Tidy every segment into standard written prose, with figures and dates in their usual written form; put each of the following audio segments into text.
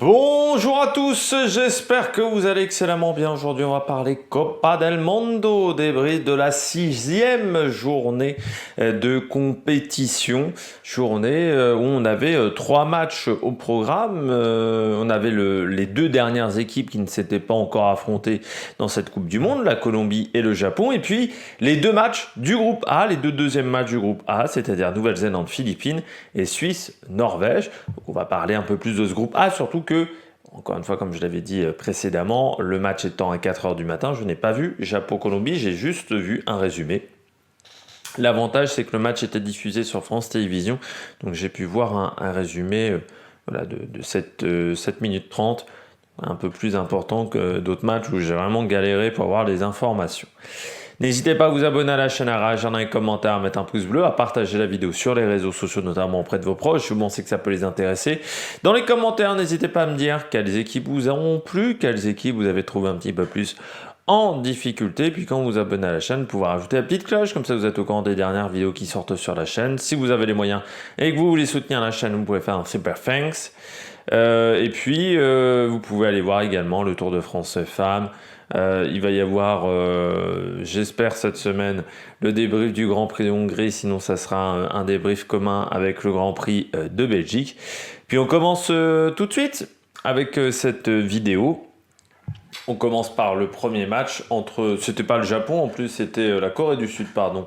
Bonjour à tous, j'espère que vous allez excellemment bien. Aujourd'hui, on va parler Copa del Mundo, débrief de la 6e journée de compétition. Journée où on avait 3 matchs au programme. On avait les deux dernières équipes qui ne s'étaient pas encore affrontées dans cette Coupe du Monde, la Colombie et le Japon. Et puis, les deux matchs du groupe A, les deux deuxièmes matchs du groupe A, c'est-à-dire Nouvelle-Zélande, Philippines et Suisse, Norvège. Donc, on va parler un peu plus de ce groupe A, surtout que, encore une fois, comme je l'avais dit précédemment, le match étant à 4h du matin, je n'ai pas vu Japon-Colombie, j'ai juste vu un résumé. L'avantage, c'est que le match était diffusé sur France Télévisions, donc j'ai pu voir un résumé de 7 minutes 30, un peu plus important que d'autres matchs où j'ai vraiment galéré pour avoir les informations. N'hésitez pas à vous abonner à la chaîne, à réagir dans les commentaires, à mettre un pouce bleu, à partager la vidéo sur les réseaux sociaux, notamment auprès de vos proches. Vous pensez que ça peut les intéresser. Dans les commentaires, n'hésitez pas à me dire quelles équipes vous ont plu, quelles équipes vous avez trouvé un petit peu plus en difficulté. Puis quand vous vous abonnez à la chaîne, vous pouvez rajouter la petite cloche, comme ça vous êtes au courant des dernières vidéos qui sortent sur la chaîne. Si vous avez les moyens et que vous voulez soutenir la chaîne, vous pouvez faire un super thanks. Et puis, vous pouvez aller voir également le Tour de France Femmes. Il va y avoir, j'espère cette semaine, le débrief du Grand Prix de Hongrie. Sinon, ça sera un débrief commun avec le Grand Prix de Belgique. Puis, on commence tout de suite avec cette vidéo. On commence par le premier match c'était pas le Japon en plus, c'était la Corée du Sud, pardon,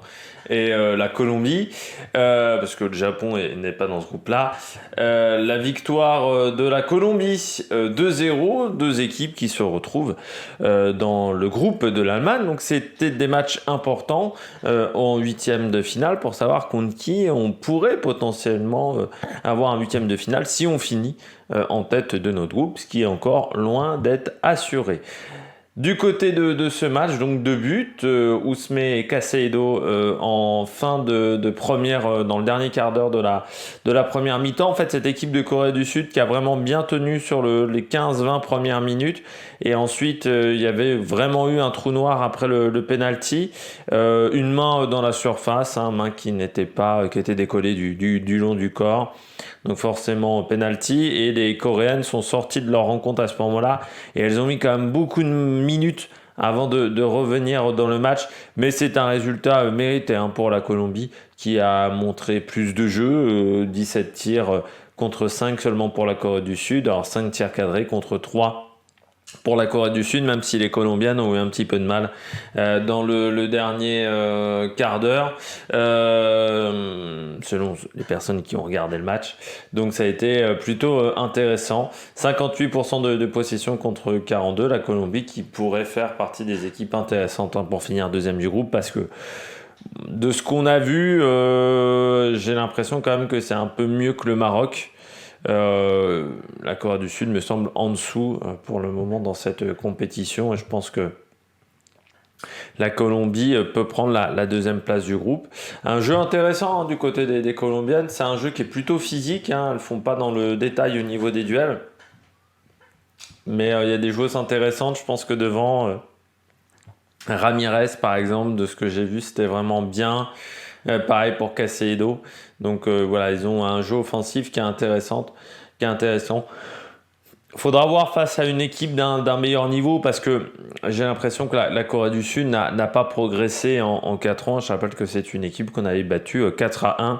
et la Colombie, parce que le Japon n'est pas dans ce groupe-là. La victoire de la Colombie, 2-0, deux équipes qui se retrouvent dans le groupe de l'Allemagne. Donc c'était des matchs importants en huitième de finale pour savoir contre qui on pourrait potentiellement avoir un huitième de finale si on finit en tête de notre groupe, ce qui est encore loin d'être assuré. Du côté de ce match, donc deux buts, Ousme et Caicedo en fin de première, dans le dernier quart d'heure de la première mi-temps. En fait, cette équipe de Corée du Sud qui a vraiment bien tenu sur les 15-20 premières minutes. Et ensuite, il y avait vraiment eu un trou noir après le penalty. Une main dans la surface, main qui était décollée du long du corps. Donc forcément penalty, et les Coréennes sont sorties de leur rencontre à ce moment-là et elles ont mis quand même beaucoup de minutes avant de revenir dans le match, mais c'est un résultat mérité pour la Colombie qui a montré plus de jeu, 17 tirs contre 5 seulement pour la Corée du Sud, alors 5 tirs cadrés contre 3 pour la Corée du Sud, même si les Colombiennes ont eu un petit peu de mal dans le dernier quart d'heure, selon les personnes qui ont regardé le match. Donc ça a été plutôt intéressant. 58% de possession contre 42, la Colombie qui pourrait faire partie des équipes intéressantes pour finir deuxième du groupe, parce que de ce qu'on a vu, j'ai l'impression quand même que c'est un peu mieux que le Maroc. La Corée du Sud me semble en dessous pour le moment dans cette compétition, et je pense que la Colombie peut prendre la deuxième place du groupe. Un jeu intéressant du côté des Colombiennes, c'est un jeu qui est plutôt physique, elles ne font pas dans le détail au niveau des duels, mais il y a des joueuses intéressantes. Je pense que devant Ramirez par exemple, de ce que j'ai vu, c'était vraiment bien. Pareil pour Caicedo. Donc voilà, ils ont un jeu offensif qui est intéressant. Faudra voir face à une équipe d'un meilleur niveau, parce que j'ai l'impression que la Corée du Sud n'a pas progressé en 4 ans. Je rappelle que c'est une équipe qu'on avait battue 4-1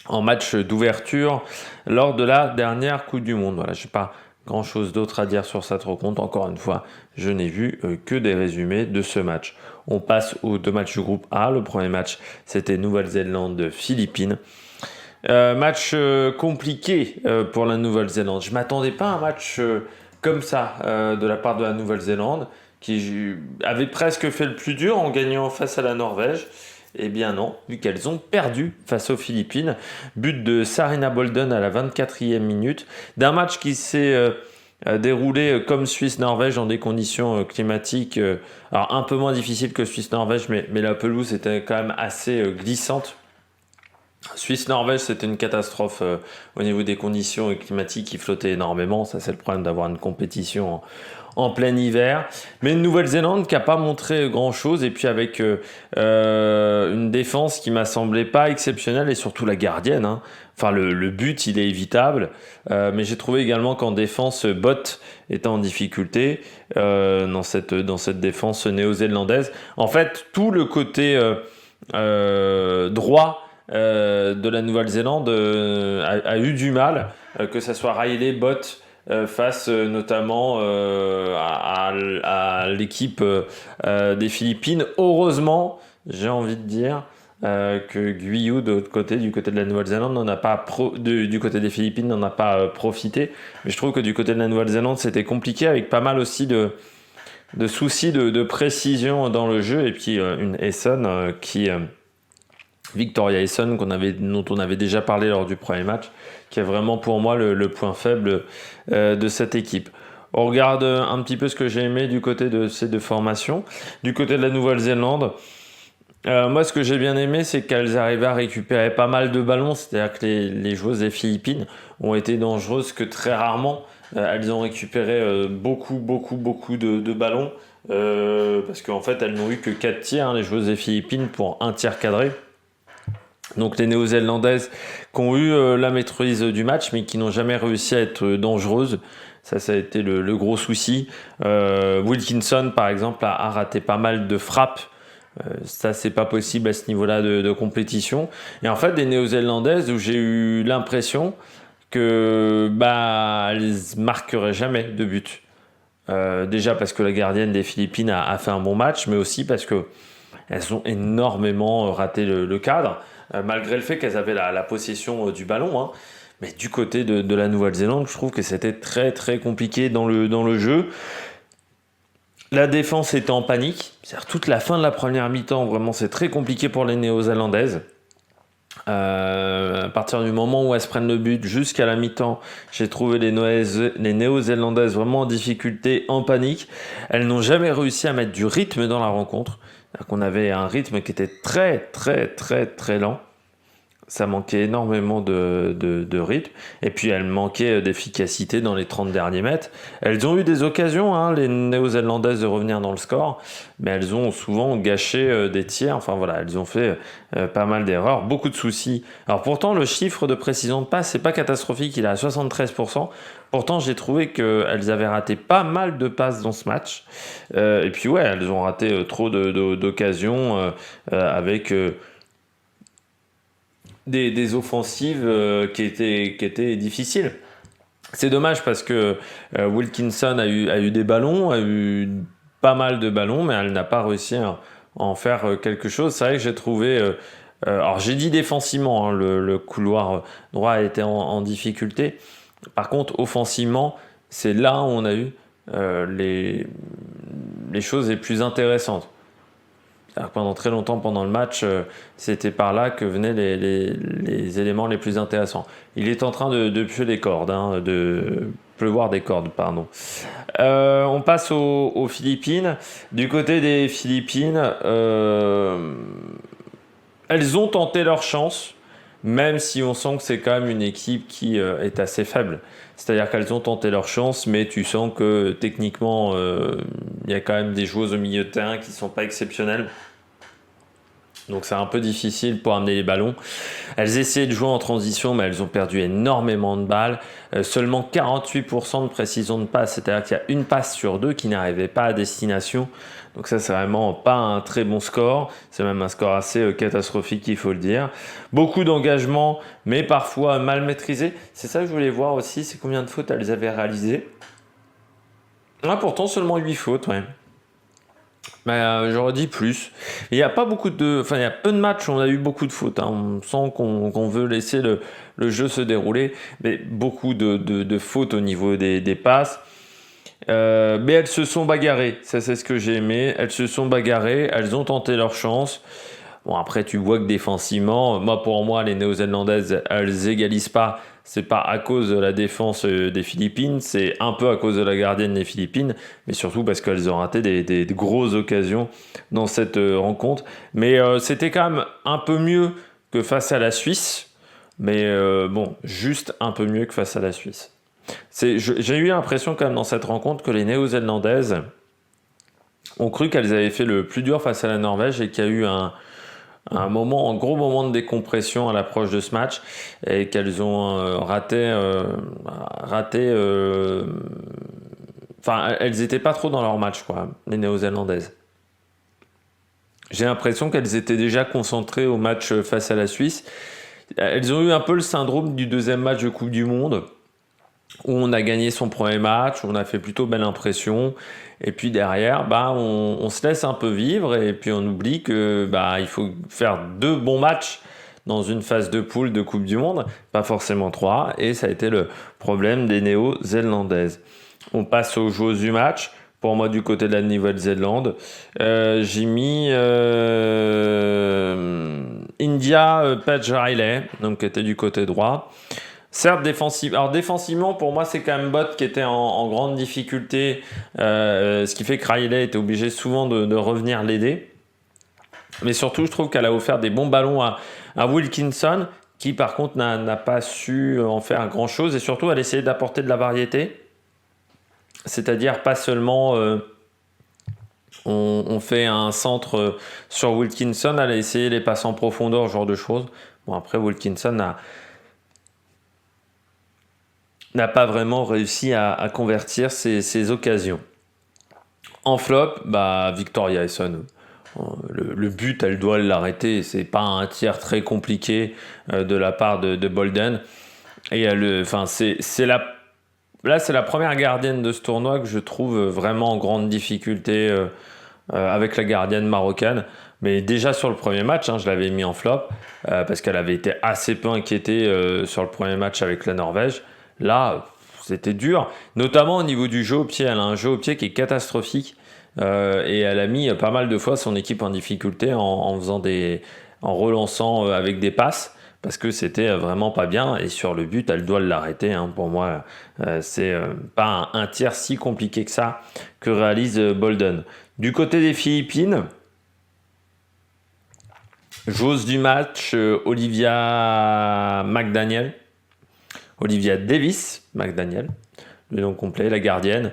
en match d'ouverture lors de la dernière Coupe du Monde. Voilà, je sais pas grand chose d'autre à dire sur cette rencontre. Encore une fois, je n'ai vu que des résumés de ce match. On passe aux deux matchs du groupe A. Le premier match, c'était Nouvelle-Zélande-Philippines. Match compliqué pour la Nouvelle-Zélande. Je ne m'attendais pas à un match comme ça de la part de la Nouvelle-Zélande, qui avait presque fait le plus dur en gagnant face à la Norvège. Eh bien non, vu qu'elles ont perdu face aux Philippines. But de Sarina Bolden à la 24e minute, d'un match qui s'est déroulé comme Suisse-Norvège dans des conditions climatiques alors un peu moins difficiles que Suisse-Norvège, mais la pelouse était quand même assez glissante. Suisse-Norvège, c'était une catastrophe au niveau des conditions climatiques qui flottaient énormément. Ça, c'est le problème d'avoir une compétition en plein hiver. Mais une Nouvelle-Zélande qui n'a pas montré grand-chose. Et puis avec une défense qui m'a semblé pas exceptionnelle et surtout la gardienne. Hein. Enfin, le but, il est évitable. Mais j'ai trouvé également qu'en défense, Bott était en difficulté dans cette défense néo-zélandaise. En fait, tout le côté droit de la Nouvelle-Zélande a eu du mal, que ce soit Riley, Bott, face notamment à l'équipe des Philippines. Heureusement, j'ai envie de dire que Guyot, de l'autre côté, du côté de la Nouvelle-Zélande, du côté des Philippines, n'en a pas profité. Mais je trouve que du côté de la Nouvelle-Zélande, c'était compliqué, avec pas mal aussi de soucis de précision dans le jeu. Et puis une Essonne Victoria Essonne, dont on avait déjà parlé lors du premier match, qui est vraiment pour moi le point faible de cette équipe. On regarde un petit peu ce que j'ai aimé du côté de ces deux formations. Du côté de la Nouvelle-Zélande, moi ce que j'ai bien aimé, c'est qu'elles arrivaient à récupérer pas mal de ballons, c'est-à-dire que les joueuses des Philippines ont été dangereuses que très rarement. Elles ont récupéré beaucoup de ballons, parce qu'en fait elles n'ont eu que 4 tirs, hein, les joueuses des Philippines, pour un tir cadré. Donc les Néo-Zélandaises qui ont eu la maîtrise du match, mais qui n'ont jamais réussi à être dangereuses. Ça a été le gros souci. Wilkinson, par exemple, a raté pas mal de frappes. Ça, c'est pas possible à ce niveau-là de compétition. Et en fait, des Néo-Zélandaises où j'ai eu l'impression que elles marqueraient jamais de but. Déjà parce que la gardienne des Philippines a fait un bon match, mais aussi parce que elles ont énormément raté le cadre. Malgré le fait qu'elles avaient la possession du ballon. Hein. Mais du côté de la Nouvelle-Zélande, je trouve que c'était très très compliqué dans le jeu. La défense était en panique. C'est-à-dire toute la fin de la première mi-temps, vraiment, c'est très compliqué pour les Néo-Zélandaises. À partir du moment où elles se prennent le but jusqu'à la mi-temps, j'ai trouvé les Néo-Zélandaises vraiment en difficulté, en panique. Elles n'ont jamais réussi à mettre du rythme dans la rencontre. Qu'on avait un rythme qui était très très très très lent. Ça manquait énormément de rythme. Et puis elles manquaient d'efficacité dans les 30 derniers mètres. Elles ont eu des occasions, hein, les Néo-Zélandaises, de revenir dans le score, mais elles ont souvent gâché des tirs. Enfin voilà, elles ont fait pas mal d'erreurs, beaucoup de soucis. Alors pourtant, le chiffre de précision de passe, c'est pas catastrophique, il est à 73%. Pourtant, j'ai trouvé qu'elles avaient raté pas mal de passes dans ce match. Et puis ouais, elles ont raté trop d'occasions avec des offensives qui étaient difficiles. C'est dommage parce que Wilkinson a eu des ballons, a eu pas mal de ballons, mais elle n'a pas réussi à en faire quelque chose. C'est vrai que j'ai trouvé... alors j'ai dit défensivement, hein, le couloir droit a été en difficulté. Par contre, offensivement, c'est là où on a eu les choses les plus intéressantes. Alors, pendant très longtemps, pendant le match, c'était par là que venaient les éléments les plus intéressants. Il est en train de puer des cordes, hein, de pleuvoir des cordes, pardon. On passe aux Philippines. Du côté des Philippines, elles ont tenté leur chance, même si on sent que c'est quand même une équipe qui est assez faible. C'est-à-dire qu'elles ont tenté leur chance, mais tu sens que techniquement, il y a quand même des joueuses au milieu de terrain qui ne sont pas exceptionnelles. Donc c'est un peu difficile pour amener les ballons. Elles essayaient de jouer en transition, mais elles ont perdu énormément de balles. Seulement 48% de précision de passe, c'est-à-dire qu'il y a une passe sur deux qui n'arrivait pas à destination. Donc ça, c'est vraiment pas un très bon score. C'est même un score assez catastrophique, il faut le dire. Beaucoup d'engagement, mais parfois mal maîtrisé. C'est ça que je voulais voir aussi, c'est combien de fautes elles avaient réalisées. Pourtant, seulement 8 fautes, ouais. J'aurais dit plus. Il y a pas beaucoup il y a peu de matchs où on a eu beaucoup de fautes. Hein. On sent qu'on veut laisser le jeu se dérouler, mais beaucoup de fautes au niveau des passes. Mais elles se sont bagarrées. Ça, c'est ce que j'ai aimé. Elles se sont bagarrées. Elles ont tenté leur chance. Bon, après, tu vois que défensivement, pour moi, les Néo-Zélandaises, elles égalisent pas. C'est pas à cause de la défense des Philippines, c'est un peu à cause de la gardienne des Philippines, mais surtout parce qu'elles ont raté des grosses occasions dans cette rencontre. Mais c'était quand même un peu mieux que face à la Suisse, mais bon, juste un peu mieux que face à la Suisse. J'ai eu l'impression quand même dans cette rencontre que les Néo-Zélandaises ont cru qu'elles avaient fait le plus dur face à la Norvège et qu'il y a eu un gros moment de décompression à l'approche de ce match et qu'elles ont enfin, elles étaient pas trop dans leur match, quoi, les Néo-Zélandaises. J'ai l'impression qu'elles étaient déjà concentrées au match face à la Suisse. Elles ont eu un peu le syndrome du deuxième match de Coupe du Monde, où on a gagné son premier match, où on a fait plutôt belle impression, et puis derrière, on se laisse un peu vivre, et puis on oublie que il faut faire 2 bons matchs dans une phase de poule de Coupe du Monde, pas forcément 3, et ça a été le problème des Néo-Zélandaises. On passe aux joueuses du match. Pour moi, du côté de la Nouvelle-Zélande, j'ai mis India Paige Riley, donc qui était du côté droit. Certes, défensivement, pour moi, c'est quand même Bott qui était en grande difficulté, ce qui fait que Riley était obligé souvent de revenir l'aider. Mais surtout, je trouve qu'elle a offert des bons ballons à Wilkinson, qui par contre n'a pas su en faire grand-chose, et surtout, elle essayait d'apporter de la variété. C'est-à-dire pas seulement on fait un centre sur Wilkinson, elle a essayé les passes en profondeur, ce genre de choses. Bon, après, Wilkinson n'a pas vraiment réussi à convertir ses occasions. En flop, Victoria Essone. Le but, elle doit l'arrêter. C'est pas un tir très compliqué de la part de Bolden. Et c'est la première gardienne de ce tournoi que je trouve vraiment en grande difficulté avec la gardienne marocaine. Mais déjà sur le premier match, je l'avais mis en flop parce qu'elle avait été assez peu inquiétée sur le premier match avec la Norvège. Là, c'était dur, notamment au niveau du jeu au pied. Elle a un jeu au pied qui est catastrophique et elle a mis pas mal de fois son équipe en difficulté en relançant avec des passes. Parce que c'était vraiment pas bien, et sur le but, elle doit l'arrêter. Pour moi, c'est pas un tir si compliqué que ça que réalise Bolden. Du côté des Philippines, joueuse du match, Olivia Davis McDaniel, le nom complet, la gardienne.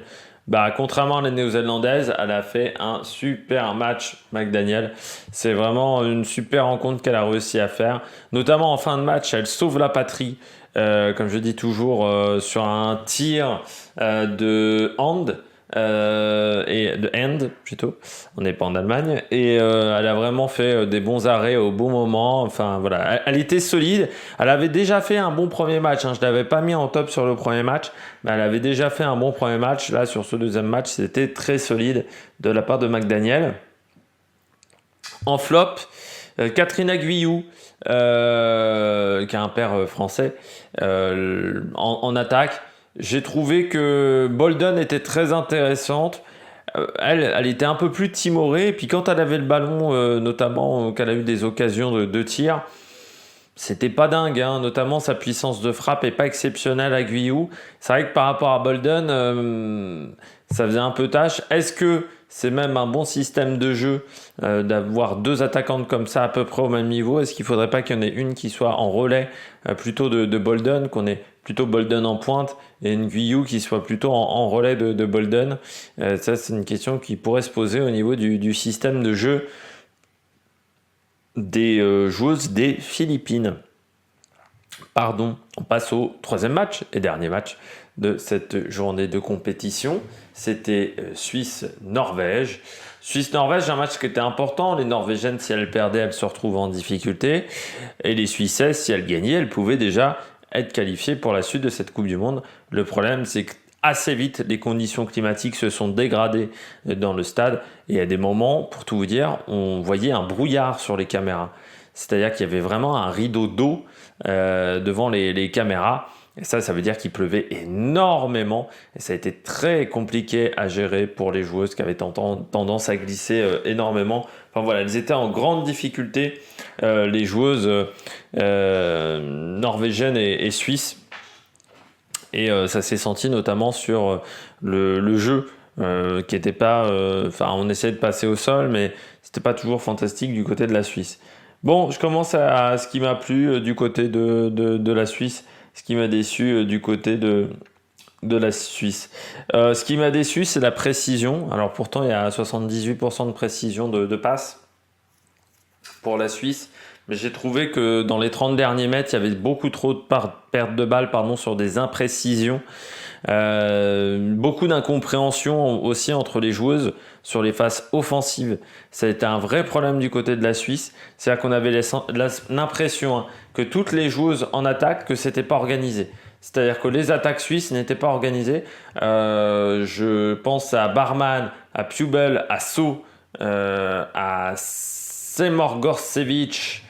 Contrairement à la néo-zélandaise, elle a fait un super match, McDaniel. C'est vraiment une super rencontre qu'elle a réussi à faire. Notamment en fin de match, elle sauve la patrie, comme je dis toujours, sur un tir de hand. Et de hand plutôt, on n'est pas en Allemagne, et elle a vraiment fait des bons arrêts au bon moment. Enfin voilà, elle était solide. Elle avait déjà fait un bon premier match, je l'avais pas mis en top sur le premier match, mais elle avait déjà fait un bon premier match. Là sur ce deuxième match, c'était très solide de la part de McDaniel. En flop, Catherine Aguillou, qui a un père français, en attaque. J'ai trouvé que Bolden était très intéressante. Elle était un peu plus timorée. Et puis quand elle avait le ballon, notamment quand elle a eu des occasions de tir, c'était pas dingue. Notamment sa puissance de frappe est pas exceptionnelle à Guillou. C'est vrai que par rapport à Bolden, ça faisait un peu tâche. Est-ce que c'est même un bon système de jeu d'avoir 2 attaquantes comme ça à peu près au même niveau? Est-ce qu'il ne faudrait pas qu'il y en ait une qui soit en relais plutôt de Bolden, qu'on ait plutôt Bolden en pointe et une Guillou qui soit plutôt en relais de Bolden? Ça, c'est une question qui pourrait se poser au niveau du système de jeu des joueuses des Philippines. Pardon, on passe au 3e match et dernier match de cette journée de compétition. C'était Suisse-Norvège. Suisse-Norvège, un match qui était important. Les Norvégiennes, si elles perdaient, elles se retrouvaient en difficulté. Et les Suissaises, si elles gagnaient, elles pouvaient déjà être qualifiées pour la suite de cette Coupe du Monde. Le problème, c'est qu'assez vite, les conditions climatiques se sont dégradées dans le stade. Et à des moments, pour tout vous dire, on voyait un brouillard sur les caméras. C'est-à-dire qu'il y avait vraiment un rideau d'eau devant les caméras. Et ça veut dire qu'il pleuvait énormément. Et ça a été très compliqué à gérer pour les joueuses qui avaient tendance à glisser énormément. Enfin voilà, elles étaient en grande difficulté, les joueuses norvégiennes et suisses. Et ça s'est senti notamment sur le jeu, qui n'était pas... on essayait de passer au sol, mais c'était pas toujours fantastique du côté de la Suisse. Bon, je commence à ce qui m'a plu du côté de la Suisse, ce qui m'a déçu du côté de la Suisse. Ce qui m'a déçu, c'est la précision. Alors pourtant, il y a 78% de précision de passe pour la Suisse. Mais j'ai trouvé que dans les 30 derniers mètres, il y avait beaucoup trop de pertes de balles sur des imprécisions. Beaucoup d'incompréhension aussi entre les joueuses sur les phases offensives. Ça a été un vrai problème du côté de la Suisse. C'est-à-dire qu'on avait l'impression que toutes les joueuses en attaque, que c'était pas organisé. C'est-à-dire que les attaques suisses n'étaient pas organisées. Je pense à Barman, à Pubel, à So, à Semorgorcevic,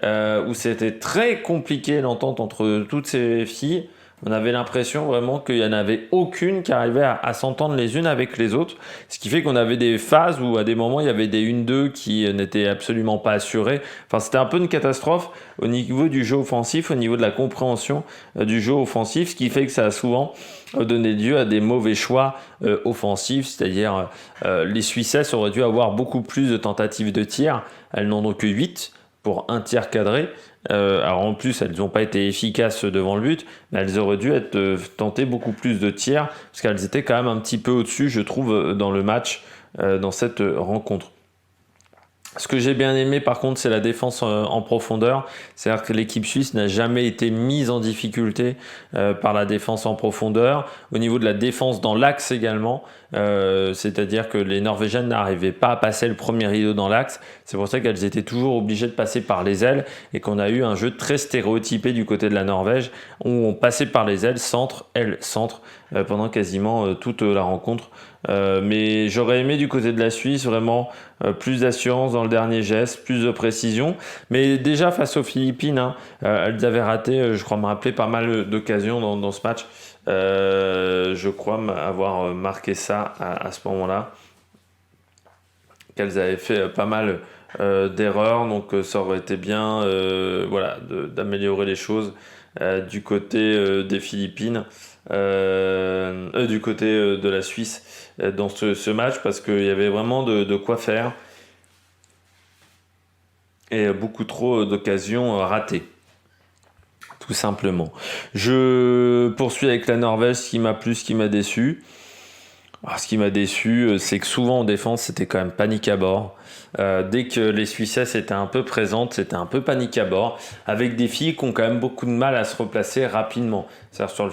où c'était très compliqué l'entente entre toutes ces filles. On avait l'impression vraiment qu'il n'y en avait aucune qui arrivait à s'entendre les unes avec les autres. Ce qui fait qu'on avait des phases où à des moments il y avait des 1-2 qui n'étaient absolument pas assurées. Enfin, c'était un peu une catastrophe au niveau du jeu offensif, au niveau de la compréhension du jeu offensif, ce qui fait que ça a souvent donné lieu à des mauvais choix offensifs. C'est-à-dire les Suissesses auraient dû avoir beaucoup plus de tentatives de tir. Elles n'en ont que 8 pour un tir cadré. Alors en plus, elles n'ont pas été efficaces devant le but, mais elles auraient dû être tentées beaucoup plus de tirs, parce qu'elles étaient quand même un petit peu au-dessus, je trouve, dans le match, dans cette rencontre. Ce que j'ai bien aimé par contre, c'est la défense en profondeur. C'est-à-dire que l'équipe suisse n'a jamais été mise en difficulté par la défense en profondeur. Au niveau de la défense dans l'axe également, c'est-à-dire que les Norvégiennes n'arrivaient pas à passer le premier rideau dans l'axe. C'est pour ça qu'elles étaient toujours obligées de passer par les ailes et qu'on a eu un jeu très stéréotypé du côté de la Norvège où on passait par les ailes, centre, pendant quasiment toute la rencontre. Mais j'aurais aimé du côté de la Suisse vraiment plus d'assurance dans le dernier geste, plus de précision. Mais déjà face aux Philippines, elles avaient raté, je crois me rappeler, pas mal d'occasions dans ce match. Je crois avoir marqué ça à ce moment-là, qu'elles avaient fait pas mal d'erreurs. Donc ça aurait été bien d'améliorer les choses du côté des Philippines. Du côté de la Suisse dans ce match, parce qu'il y avait vraiment de quoi faire et beaucoup trop d'occasions ratées, tout simplement. Je poursuis avec la Norvège, ce qui m'a plu, ce qui m'a déçu. Alors, ce qui m'a déçu, c'est que souvent en défense, c'était quand même panique à bord. Dès que les Suissesses étaient un peu présentes, c'était un peu panique à bord, avec des filles qui ont quand même beaucoup de mal à se replacer rapidement. C'est-à-dire sur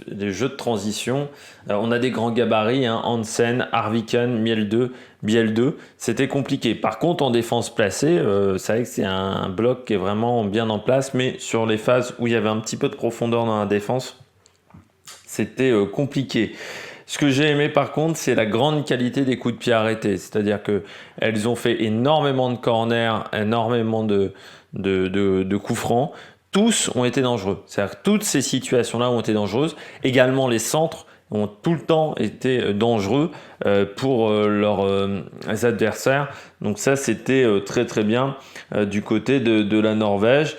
les jeux de transition, on a des grands gabarits, Hansen, Arviken, Biel 2, c'était compliqué. Par contre, en défense placée, c'est vrai que c'est un bloc qui est vraiment bien en place, mais sur les phases où il y avait un petit peu de profondeur dans la défense, c'était compliqué. Ce que j'ai aimé par contre, c'est la grande qualité des coups de pied arrêtés. C'est-à-dire qu'elles ont fait énormément de corners, énormément de coups francs. Tous ont été dangereux. C'est-à-dire que toutes ces situations-là ont été dangereuses. Également les centres ont tout le temps été dangereux pour leurs adversaires. Donc ça, c'était très très bien du côté de la Norvège.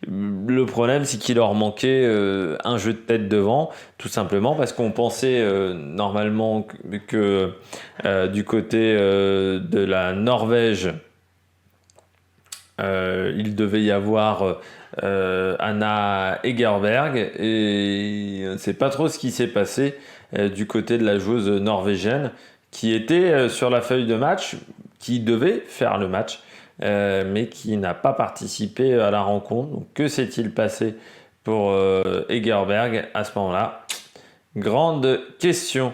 Le problème, c'est qu'il leur manquait un jeu de tête devant, tout simplement parce qu'on pensait normalement que du côté de la Norvège, il devait y avoir Anna Egerberg, et c'est pas trop ce qui s'est passé du côté de la joueuse norvégienne qui était sur la feuille de match, qui devait faire le match. Mais qui n'a pas participé à la rencontre. Donc, que s'est-il passé pour Egerberg à ce moment-là? Grande question.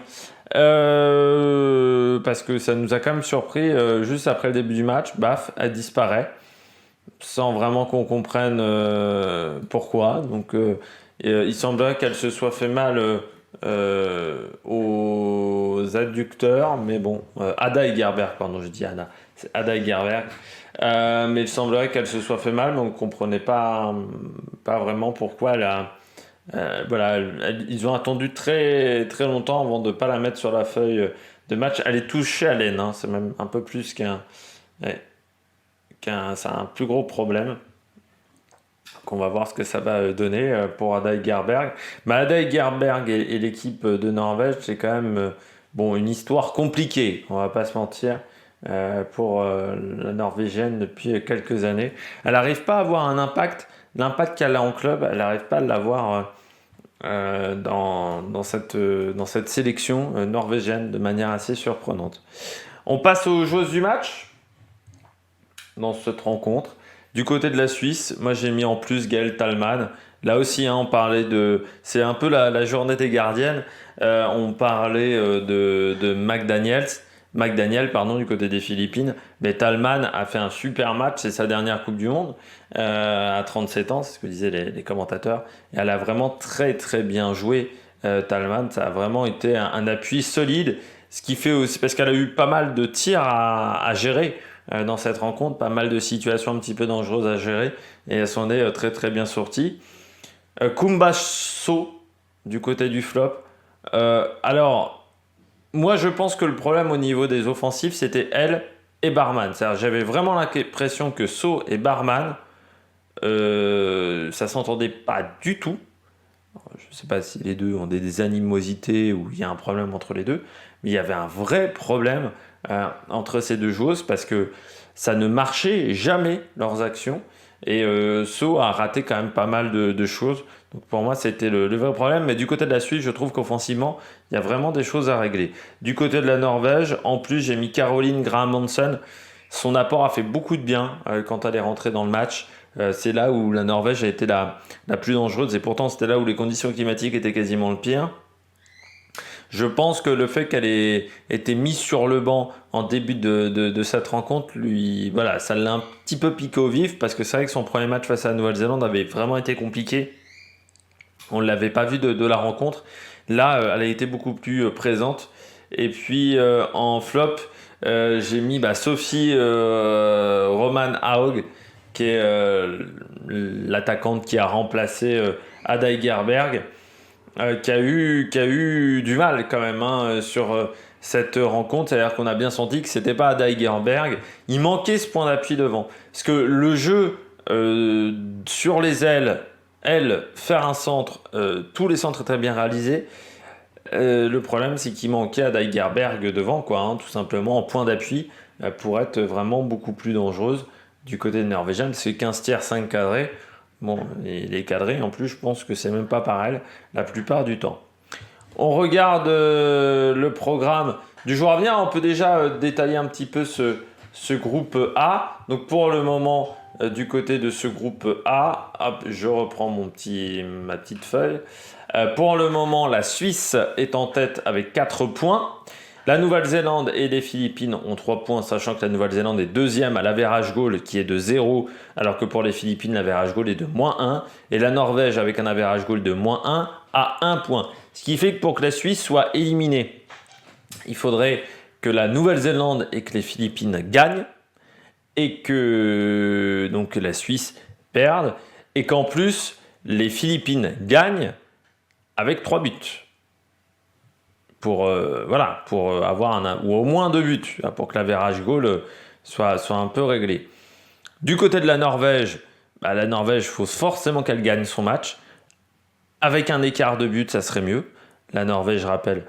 Parce que ça nous a quand même surpris, juste après le début du match, baf, elle disparaît, sans vraiment qu'on comprenne pourquoi. Donc, il semblerait qu'elle se soit fait mal aux adducteurs, mais bon, Ada Egerberg, pardon, je dis Anna, c'est Ada Egerberg. Mais il semblerait qu'elle se soit fait mal, mais on ne comprenait pas vraiment pourquoi elle a. Ils ont attendu très, très longtemps avant de ne pas la mettre sur la feuille de match. Elle est touchée à l'aine, c'est même un peu plus c'est un plus gros problème. Donc on va voir ce que ça va donner pour Ada Egerberg. Mais Ada Egerberg et l'équipe de Norvège, c'est quand même une histoire compliquée, on va pas se mentir. pour la Norvégienne depuis quelques années. Elle n'arrive pas à avoir un impact, l'impact qu'elle a en club, elle n'arrive pas à l'avoir dans cette sélection norvégienne de manière assez surprenante. On passe aux joueuses du match dans cette rencontre. Du côté de la Suisse, moi j'ai mis en plus Gaëlle Thalmann. Là aussi, on parlait de... C'est un peu la journée des gardiennes. On parlait de McDaniel, pardon, du côté des Philippines. Mais Thalmann a fait un super match. C'est sa dernière Coupe du Monde à 37 ans, c'est ce que disaient les commentateurs. Et elle a vraiment très très bien joué, Thalmann. Ça a vraiment été un appui solide. Ce qui fait aussi... Parce qu'elle a eu pas mal de tirs à gérer dans cette rencontre. Pas mal de situations un petit peu dangereuses à gérer. Et elles s'en est très très bien sorties. Kumba So du côté du flop. Alors, moi je pense que le problème au niveau des offensifs, c'était elle et Barman. C'est-à-dire, j'avais vraiment l'impression que So et Barman, ça s'entendait pas du tout. Je ne sais pas si les deux ont des animosités ou il y a un problème entre les deux, mais il y avait un vrai problème entre ces deux joueuses parce que ça ne marchait jamais leurs actions. Et So a raté quand même pas mal de choses. Donc pour moi, c'était le vrai problème. Mais du côté de la Suisse, je trouve qu'offensivement, il y a vraiment des choses à régler. Du côté de la Norvège, en plus, j'ai mis Caroline Graham Hansen. Son apport a fait beaucoup de bien quand elle est rentrée dans le match. C'est là où la Norvège a été la plus dangereuse. Et pourtant, c'était là où les conditions climatiques étaient quasiment le pire. Je pense que le fait qu'elle ait été mise sur le banc en début de cette rencontre, voilà, ça l'a un petit peu piqué au vif parce que c'est vrai que son premier match face à la Nouvelle-Zélande avait vraiment été compliqué. On ne l'avait pas vu de la rencontre. Là, elle a été beaucoup plus présente. Et puis en flop, j'ai mis Sophie Roman Haug, qui est l'attaquante qui a remplacé Ada Hegerberg. Qui a eu du mal quand même sur cette rencontre. C'est-à-dire qu'on a bien senti que c'était pas Ada Hegerberg. Il manquait ce point d'appui devant. Parce que le jeu sur les ailes, elle, faire un centre, tous les centres étaient bien réalisés. Le problème, c'est qu'il manquait Ada Hegerberg devant, tout simplement en point d'appui pour être vraiment beaucoup plus dangereuse du côté de Norvégienne. C'est 15 tiers, 5 cadrés. Bon, et les cadrés, en plus, je pense que c'est même pas par elle la plupart du temps. On regarde le programme du jour à venir. On peut déjà détailler un petit peu ce groupe A. Donc pour le moment, du côté de ce groupe A, hop, je reprends ma petite feuille. Pour le moment, la Suisse est en tête avec 4 points. La Nouvelle-Zélande et les Philippines ont 3 points, sachant que la Nouvelle-Zélande est deuxième à l'average goal qui est de 0, alors que pour les Philippines, l'average goal est de -1. Et la Norvège avec un average goal de -1 à 1 point. Ce qui fait que pour que la Suisse soit éliminée, il faudrait que la Nouvelle-Zélande et que les Philippines gagnent, et que donc la Suisse perde, et qu'en plus, les Philippines gagnent avec 3 buts. Pour avoir ou au moins 2 buts, pour que l'average goal soit un peu réglé. Du côté de la Norvège, la Norvège, il faut forcément qu'elle gagne son match. Avec un écart de but, ça serait mieux. La Norvège, je rappelle,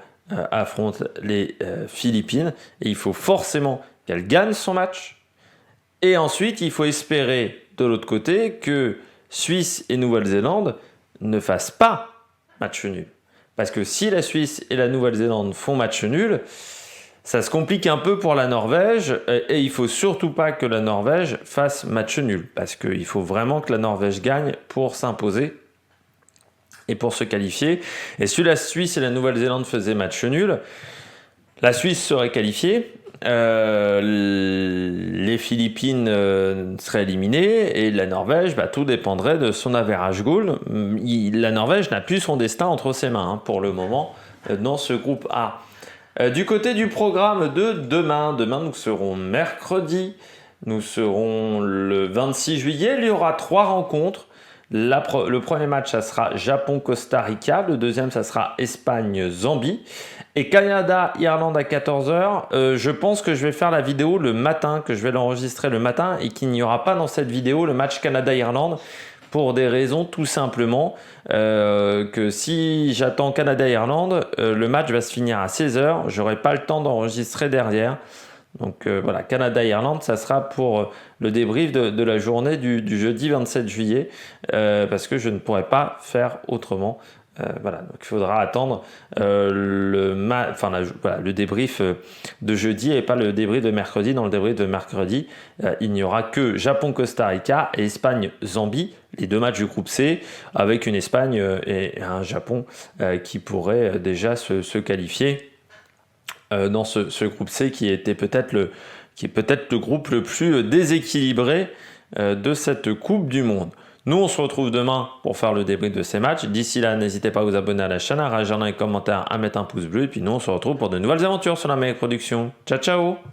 affronte les Philippines. Et il faut forcément qu'elle gagne son match. Et ensuite, il faut espérer, de l'autre côté, que Suisse et Nouvelle-Zélande ne fassent pas match nul. Parce que si la Suisse et la Nouvelle-Zélande font match nul, ça se complique un peu pour la Norvège. Et il ne faut surtout pas que la Norvège fasse match nul. Parce qu'il faut vraiment que la Norvège gagne pour s'imposer et pour se qualifier. Et si la Suisse et la Nouvelle-Zélande faisaient match nul, la Suisse serait qualifiée. Les Philippines seraient éliminées et la Norvège, tout dépendrait de son average goal. La Norvège n'a plus son destin entre ses mains pour le moment dans ce groupe A. Du côté du programme de demain, nous serons mercredi, nous serons le 26 juillet, il y aura 3 rencontres. Le premier match, ça sera Japon-Costa Rica. Le deuxième, ça sera Espagne-Zambie. Et Canada-Irlande à 14h. Je pense que je vais faire la vidéo le matin, que je vais l'enregistrer le matin et qu'il n'y aura pas dans cette vidéo le match Canada-Irlande pour des raisons tout simplement que si j'attends Canada-Irlande, le match va se finir à 16h. Je n'aurai pas le temps d'enregistrer derrière. Donc voilà, Canada-Irlande, ça sera pour le débrief de la journée du jeudi 27 juillet, parce que je ne pourrai pas faire autrement. Voilà, donc il faudra attendre le débrief de jeudi et pas le débrief de mercredi. Dans le débrief de mercredi, il n'y aura que Japon-Costa Rica et Espagne-Zambie, les 2 matchs du groupe C, avec une Espagne et un Japon qui pourraient déjà se qualifier dans ce groupe C qui est peut-être le groupe le plus déséquilibré de cette Coupe du Monde. Nous, on se retrouve demain pour faire le débrief de ces matchs. D'ici là, n'hésitez pas à vous abonner à la chaîne, à réagir dans les commentaires, à mettre un pouce bleu. Et puis nous, on se retrouve pour de nouvelles aventures sur la Meilleure Production. Ciao, ciao!